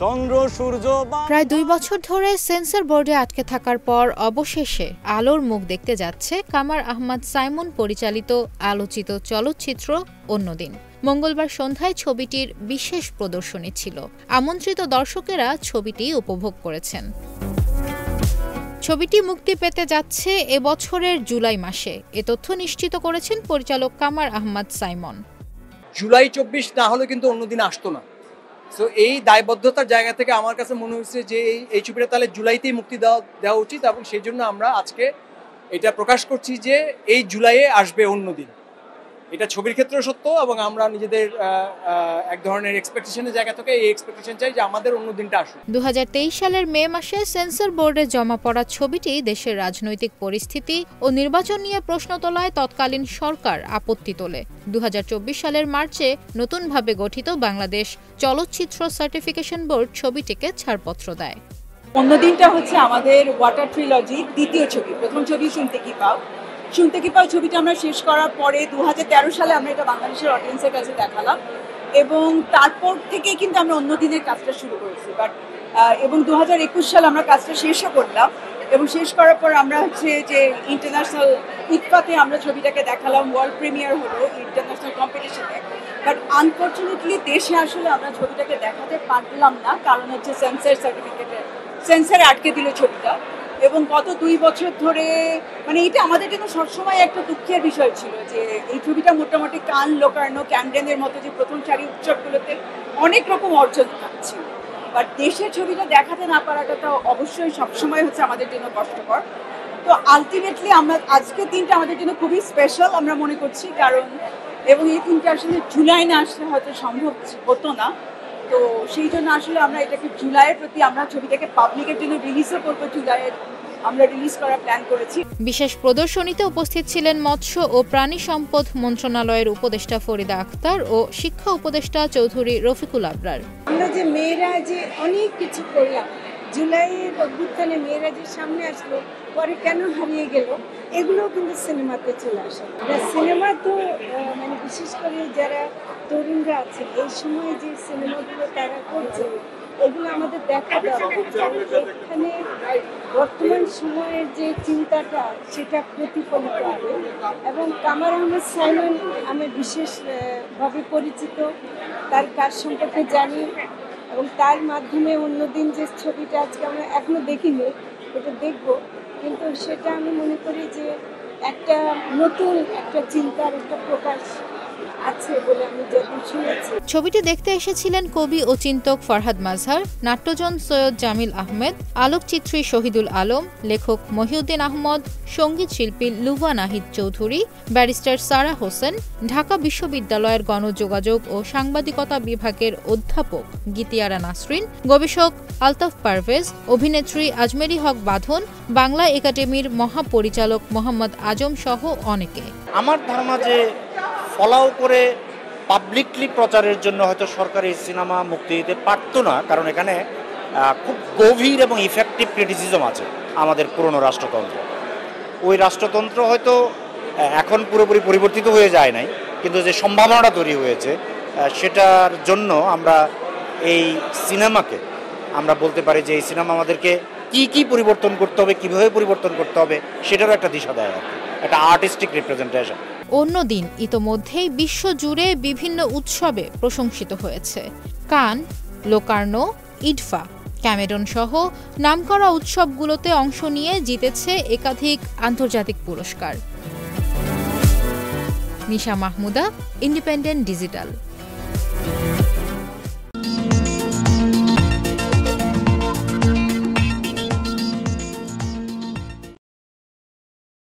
চন্দ্র সূর্য। প্রায় ২ বছর ধরে সেন্সর বোর্ডে আটকে থাকার পর অবশেষে আলোর মুখ দেখতে যাচ্ছে কামার আহমদ সাইমন পরিচালিত আলোচিত চলচ্চিত্র অন্যদিন। মঙ্গলবার সন্ধ্যায় ছবিটির বিশেষ প্রদর্শনী ছিল। আমন্ত্রিত দর্শকেরা ছবিটি উপভোগ করেছেন। ছবিটি মুক্তি পেতে যাচ্ছে এবছরের জুলাই মাসে, এ তথ্য নিশ্চিত করেছেন পরিচালক কামার আহমদ সাইমন। জুলাই ২৪ না হলে কিন্তু অন্যদিন আসতো না। সো এই দায়বদ্ধতার জায়গা থেকে আমার কাছে মনে হয়েছে যে এই ছবিটা তাহলে জুলাইতেই মুক্তি দেওয়া উচিত, এবং সেই জন্য আমরা আজকে এটা প্রকাশ করছি যে এই জুলাইয়ে আসবে অন্যদিন। এটা ছবির ক্ষেত্রেও সত্য, এবং আমরা নিজেদের এক ধরনের এক্সপেকটেশনের জায়গা থেকে এই এক্সপেকটেশন চাই যে আমাদের অন্যদিনটা আসুক। ২০২৩ সালের মে মাসে সেন্সর বোর্ডে জমা পড়া ছবিটি দেশের রাজনৈতিক পরিস্থিতি ও নির্বাচন নিয়ে প্রশ্ন তোলায় তৎকালীন সরকার আপত্তি তোলে। ২০২৪ সালের মার্চে নতুনভাবে গঠিত বাংলাদেশ চলচ্চিত্র সার্টিফিকেশন বোর্ড ছবিটিকে ছাড়পত্র দেয়। অন্যদিনটা হচ্ছে আমাদের ওয়াটার ট্রিলজি দ্বিতীয় ছবি। প্রথম ছবি শুনতে কি পাও ছবিটা আমরা শেষ করার পরে ২০১৩ সালে আমরা এটা বাংলাদেশের অডিয়েন্সের কাছে দেখালাম, এবং তারপর থেকে কিন্তু আমরা অন্যদিনের কাজটা শুরু করেছি। এবং ২০২১ সালে আমরা কাজটা শেষও করলাম, এবং শেষ করার পর আমরা হচ্ছে যে ইন্টারন্যাশনাল ইকফাতে আমরা ছবিটাকে দেখালাম, ওয়ার্ল্ড প্রিমিয়ার হলো ইন্টারন্যাশনাল কম্পিটিশনে। বাট আনফর্চুনেটলি দেশে আসলে আমরা ছবিটাকে দেখাতে পারলাম না, কারণ হচ্ছে সেন্সরে আটকে দিল ছবিটা। এবং গত ২ বছর ধরে মানে এটা আমাদের জন্য সবসময় একটা দুঃখের বিষয় ছিল যে এই ছবিটা মোটামুটি কান, লোকার্নো, ক্যামডেনের মতো যে প্রথম সারি উৎসবগুলোতে অনেক রকম অর্জন ছিল, বাট দেশের ছবিটা দেখাতে না পারাটা তো অবশ্যই সবসময় হচ্ছে আমাদের জন্য কষ্টকর। তো আলটিমেটলি আমরা আজকের দিনটা আমাদের জন্য খুবই স্পেশাল আমরা মনে করছি, কারণ এবং এই দিনটা আসলে জুলাই না আসলে হয়তো সম্ভব হতো না। তো সেই জন্য আসলে আমরা এটাকে জুলাইয়ের প্রতি আমরা ছবিটাকে পাবলিকের জন্য রিলিজও করবো, জুলাইয়ের আমরা রিলিজ করার প্ল্যান করেছি। বিশেষ প্রদর্শনীতে উপস্থিত ছিলেন মৎস্য ও প্রাণী সম্পদ মন্ত্রণালয়ের উপদেষ্টা ফরিদা আক্তার ও শিক্ষা উপদেষ্টা চৌধুরী রফিকুল আবরার। আমরা যে মেয়েরা যে অনেক কিছু করলাম, জুলাইয়ের অভ্যুত্থানে মেয়েরা যে সামনে আসলো, পরে কেন হারিয়ে গেল, এগুলোও কিন্তু সিনেমাতে চলে আসে। সিনেমা তো মানে বিশেষ করে যারা তরুণরা আছে এই সময় যে সিনেমাগুলো তারা করছে এগুলো আমাদের দেখা দরকার। এখানে বর্তমান সময়ের যে চিন্তাটা সেটা প্রতিফলিত হবে। এবং কামার আহমদ সাইমন আমি বিশেষভাবে পরিচিত, তার কাজ সম্পর্কে জানি, এবং তার মাধ্যমে অন্যদিন যে ছবিটা আজকে আমরা এখনো দেখিনি, এটা দেখব, কিন্তু সেটা আমি মনে করি যে একটা নতুন একটা চিন্তার একটা প্রকাশ আছে বলে আমি যতদূর শুনেছি। ছবিটি দেখতে এসেছিলেন কবি ও চিন্তক ফরহাদ মাজহার, নাট্যজন সৈয়দ জামিল আহমেদ, আলোকচিত্রী শহীদুল আলম, লেখক মহিউদ্দিন আহমদ, সঙ্গীত শিল্পী লুবা নাহিদ চৌধুরী, ব্যারিস্টার সারা হোসেন, ঢাকা বিশ্ববিদ্যালয়ের গণযোগাযোগ ও সাংবাদিকতা বিভাগের অধ্যাপক গীতিয়ারা নাসরিন, গবেষক আলতাফ পারভেজ, অভিনেত্রী আজমেরি হক বাঁধন, বাংলা একাডেমির মহাপরিচালক মোহাম্মদ আজম সহ অনেকে। আমার ধারণা যে ফলাও করে পাবলিকলি প্রচারের জন্য হয়তো সরকার এই সিনেমা মুক্তি দিতে পারতো না, কারণ এখানে খুব গভীর এবং ইফেক্টিভ ক্রিটিসিজম আছে আমাদের পুরনো রাষ্ট্রতন্ত্র। ওই রাষ্ট্রতন্ত্র হয়তো এখন পুরোপুরি পরিবর্তিত হয়ে যায় নাই, কিন্তু যে সম্ভাবনাটা তৈরি হয়েছে সেটার জন্য আমরা এই সিনেমাকে আমরা বলতে পারি যে এই সিনেমা আমাদেরকে কি পরিবর্তন করতে হবে, কিভাবে পরিবর্তন করতে হবে সেটারও একটা দিশা দেয়, একটা আর্টিস্টিক রিপ্রেজেন্টেশন। অন্যদিন ইতোমধ্যেই বিশ্বজুড়ে বিভিন্ন উৎসবে প্রশংসিত হয়েছে। কান, লোকার্নো, ইডফা, ক্যামেরন সহ নামকরা উৎসবগুলোতে অংশ নিয়ে জিতেছে একাধিক আন্তর্জাতিক পুরস্কার। নিশা মাহমুদা, ইন্ডিপেন্ডেন্ট ডিজিটাল।